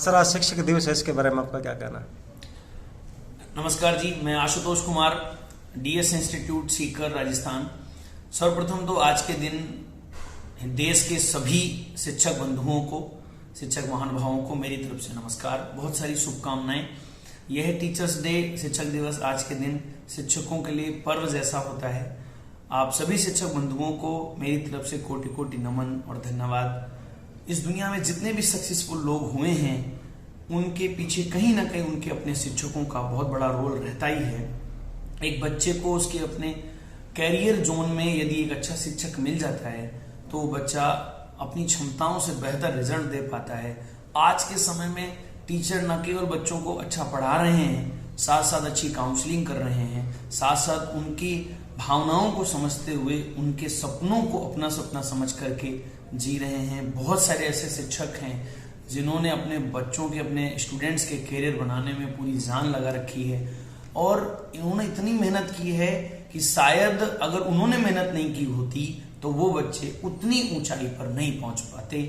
Sir, आज शिक्षक दिवस है, इसके बारे में आपका क्या कहना है? नमस्कार जी, मैं आशुतोष कुमार, डीएस इंस्टीट्यूट सीकर, राजस्थान। सर्वप्रथम तो आज के दिन देश के सभी शिक्षक बंधुओं को, शिक्षक महानुभावों को मेरी तरफ से नमस्कार, बहुत सारी शुभकामनाएं। यह टीचर्स डे, शिक्षक दिवस आज के दिन शिक्षकों के लिए पर्व जैसा होता है। आप सभी शिक्षक बंधुओं को मेरी तरफ से कोटि कोटि नमन और धन्यवाद। इस दुनिया में जितने भी सक्सेसफुल लोग हुए हैं, उनके पीछे कहीं ना कहीं उनके अपने शिक्षकों का बहुत बड़ा रोल रहता ही है। एक बच्चे को उसके अपने कैरियर जोन में यदि एक अच्छा शिक्षक मिल जाता है तो वो बच्चा अपनी क्षमताओं से बेहतर रिजल्ट दे पाता है। आज के समय में टीचर न केवल बच्चों को अच्छा पढ़ा रहे हैं, साथ साथ अच्छी काउंसलिंग कर रहे हैं, साथ साथ उनकी भावनाओं को समझते हुए उनके सपनों को अपना सपना समझ करके जी रहे हैं। बहुत सारे ऐसे शिक्षक हैं जिन्होंने अपने बच्चों के, अपने स्टूडेंट्स के करियर बनाने में पूरी जान लगा रखी है और इन्होंने इतनी मेहनत की है कि शायद अगर उन्होंने मेहनत नहीं की होती तो वो बच्चे उतनी ऊंचाई पर नहीं पहुंच पाते।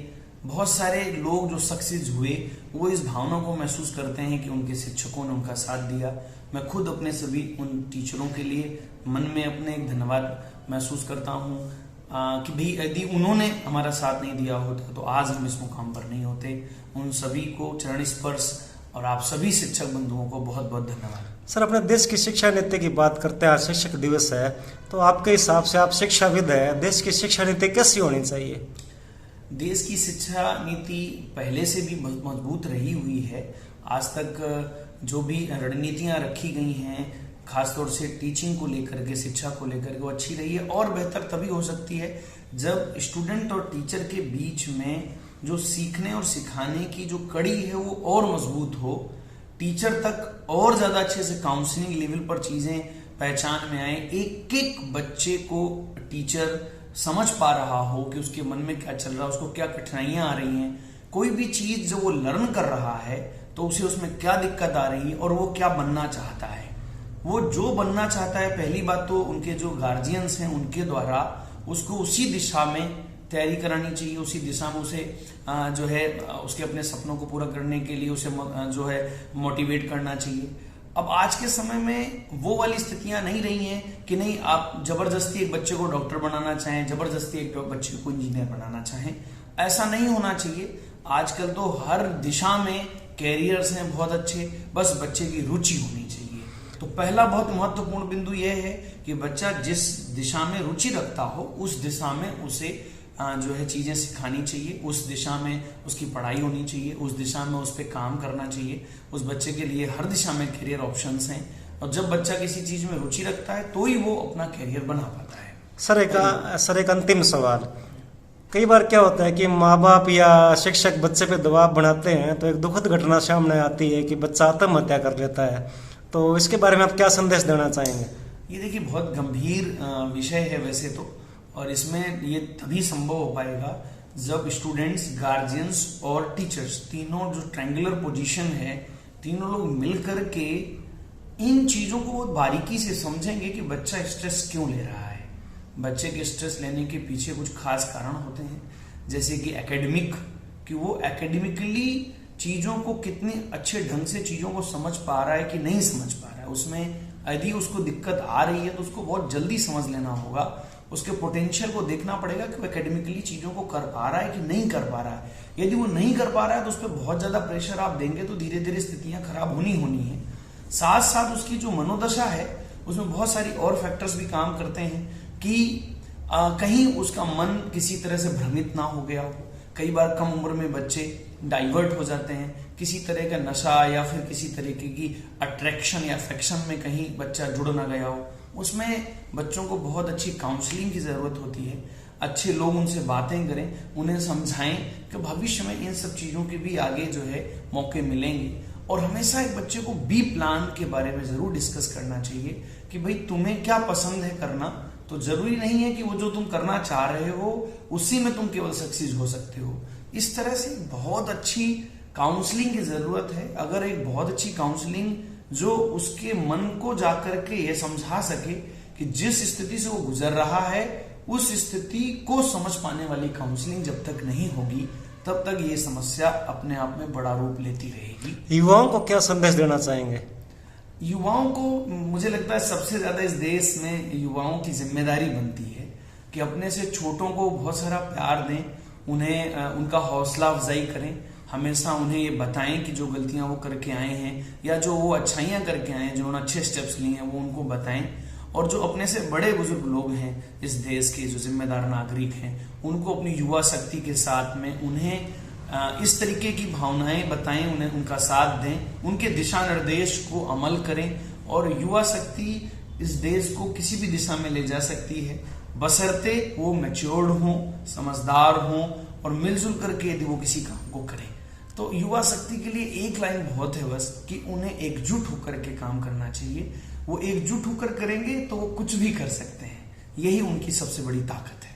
बहुत सारे लोग जो सक्सेस हुए वो इस भावना को महसूस करते हैं कि उनके शिक्षकों ने उनका साथ दिया। मैं खुद अपने सभी उन टीचरों के लिए मन में अपने एक धन्यवाद महसूस करता हूँ कि भाई यदि उन्होंने हमारा साथ नहीं दिया होता तो आज हम इस मुकाम पर नहीं होते। उन सभी को चरण स्पर्श और आप सभी शिक्षक बंधुओं को बहुत बहुत धन्यवाद। सर, अपने देश की शिक्षा नीति की बात करते हैं, आज शिक्षक दिवस है, तो आपके हिसाब से, आप शिक्षाविद है, देश की शिक्षा नीति कैसी होनी चाहिए? देश की शिक्षा नीति पहले से भी मजबूत रही हुई है। आज तक जो भी रणनीतियां रखी गई हैं, खासतौर से टीचिंग को लेकर के, शिक्षा को लेकर के, वो अच्छी रही है और बेहतर तभी हो सकती है जब स्टूडेंट और टीचर के बीच में जो सीखने और सिखाने की जो कड़ी है वो और मजबूत हो, टीचर तक और ज्यादा अच्छे से काउंसलिंग लेवल पर चीजें पहचान में आए, एक एक बच्चे को टीचर समझ पा रहा हो कि उसके मन में क्या चल रहा है, उसको क्या कठिनाइयां आ रही हैं, कोई भी चीज जो वो लर्न कर रहा है तो उसे उसमें क्या दिक्कत आ रही है और वो क्या बनना चाहता है। वो जो बनना चाहता है, पहली बात तो उनके जो गार्जियंस हैं उनके द्वारा उसको उसी दिशा में तैयारी करानी चाहिए, उसी दिशा में उसे जो है उसके अपने सपनों को पूरा करने के लिए उसे जो है मोटिवेट करना चाहिए। अब आज के समय में वो वाली स्थितियां नहीं रही हैं कि नहीं आप जबरदस्ती एक बच्चे को डॉक्टर बनाना चाहें, जबरदस्ती एक बच्चे को इंजीनियर बनाना चाहें, ऐसा नहीं होना चाहिए। आजकल तो हर दिशा में कैरियर्स हैं बहुत अच्छे, बस बच्चे की रुचि होनी चाहिए। तो पहला बहुत महत्वपूर्ण बिंदु यह है कि बच्चा जिस दिशा में रुचि रखता हो उस दिशा में उसे जो है चीजें सिखानी चाहिए, उस दिशा में उसकी पढ़ाई होनी चाहिए, उस दिशा में उस पर काम करना चाहिए। उस बच्चे के लिए हर दिशा में करियर ऑप्शंस हैं और जब बच्चा किसी चीज में रुचि रखता है तो ही वो अपना करियर बना पाता है। सर, एक अंतिम सवाल। कई बार क्या होता है कि माँ बाप या शिक्षक बच्चे पे दबाव बनाते हैं तो एक दुखद घटना सामने आती है कि बच्चा आत्महत्या कर लेता है, तो इसके बारे में आप क्या संदेश देना चाहेंगे? ये देखिए बहुत गंभीर विषय है वैसे तो, और इसमें ये तभी संभव हो पाएगा जब स्टूडेंट्स, गार्जियंस और टीचर्स तीनों जो ट्रायंगुलर पोजीशन है, तीनों लोग मिलकर के इन चीजों को बहुत बारीकी से समझेंगे कि बच्चा स्ट्रेस क्यों ले रहा है। बच्चे के स्ट्रेस लेने के पीछे कुछ खास कारण होते हैं, जैसे कि एकेडमिक, कि वो एकेडमिकली चीजों को कितने अच्छे ढंग से चीजों को समझ पा रहा है कि नहीं समझ पा रहा है। उसमें यदि उसको दिक्कत आ रही है तो उसको बहुत जल्दी समझ लेना होगा, उसके पोटेंशियल को देखना पड़ेगा कि वो एकेडमिकली चीजों को कर पा रहा है कि नहीं कर पा रहा है। यदि वो नहीं कर पा रहा है तो उस पर बहुत ज्यादा प्रेशर आप देंगे तो धीरे धीरे स्थितियां खराब होनी है। साथ साथ उसकी जो मनोदशा है उसमें बहुत सारी और फैक्टर्स भी काम करते हैं कि कहीं उसका मन किसी तरह से भ्रमित ना हो गया हो। कई बार कम उम्र में बच्चे डाइवर्ट हो जाते हैं, किसी तरह का नशा या फिर किसी तरीके की अट्रैक्शन या अफेक्शन में कहीं बच्चा जुड़ ना गया हो। उसमें बच्चों को बहुत अच्छी काउंसलिंग की जरूरत होती है, अच्छे लोग उनसे बातें करें, उन्हें समझाएं कि भविष्य में इन सब चीजों के भी आगे जो है मौके मिलेंगे। और हमेशा एक बच्चे को बी प्लान के बारे में जरूर डिस्कस करना चाहिए कि भाई तुम्हें क्या पसंद है करना, तो जरूरी नहीं है कि वो जो तुम करना चाह रहे हो उसी में तुम केवल सक्सेस हो सकते हो। इस तरह से बहुत अच्छी काउंसलिंग की जरूरत है। अगर एक बहुत अच्छी काउंसलिंग जो उसके मन को जाकर के ये समझा सके कि जिस स्थिति से वो गुजर रहा है उस स्थिति को समझ पाने वाली काउंसलिंग जब तक नहीं होगी तब तक ये समस्या अपने आप में बड़ा रूप लेती रहेगी। युवाओं को क्या संदेश देना चाहेंगे? युवाओं को मुझे लगता है सबसे ज्यादा इस देश में युवाओं की जिम्मेदारी बनती है कि अपने से छोटों को बहुत सारा प्यार दें, उन्हें उनका हौसला अफजाई करें, हमेशा उन्हें ये बताएं कि जो गलतियां वो करके आए हैं या जो वो अच्छाइयां करके आए हैं, जो उन्होंने अच्छे स्टेप्स लिए हैं, वो उनको बताएं। और जो अपने से बड़े बुजुर्ग लोग हैं इस देश के, जो जिम्मेदार नागरिक हैं, उनको अपनी युवा शक्ति के साथ में उन्हें इस तरीके की भावनाएं बताएं, उन्हें उनका साथ दें, उनके दिशा निर्देश को अमल करें। और युवा शक्ति इस देश को किसी भी दिशा में ले जा सकती है, बशर्ते वो मैच्योर्ड हों, समझदार हों और मिलजुल करके यदि वो किसी काम को करें। तो युवा शक्ति के लिए एक लाइन बहुत है बस, कि उन्हें एकजुट होकर के काम करना चाहिए। वो एकजुट होकर करेंगे तो वो कुछ भी कर सकते हैं, यही उनकी सबसे बड़ी ताकत है।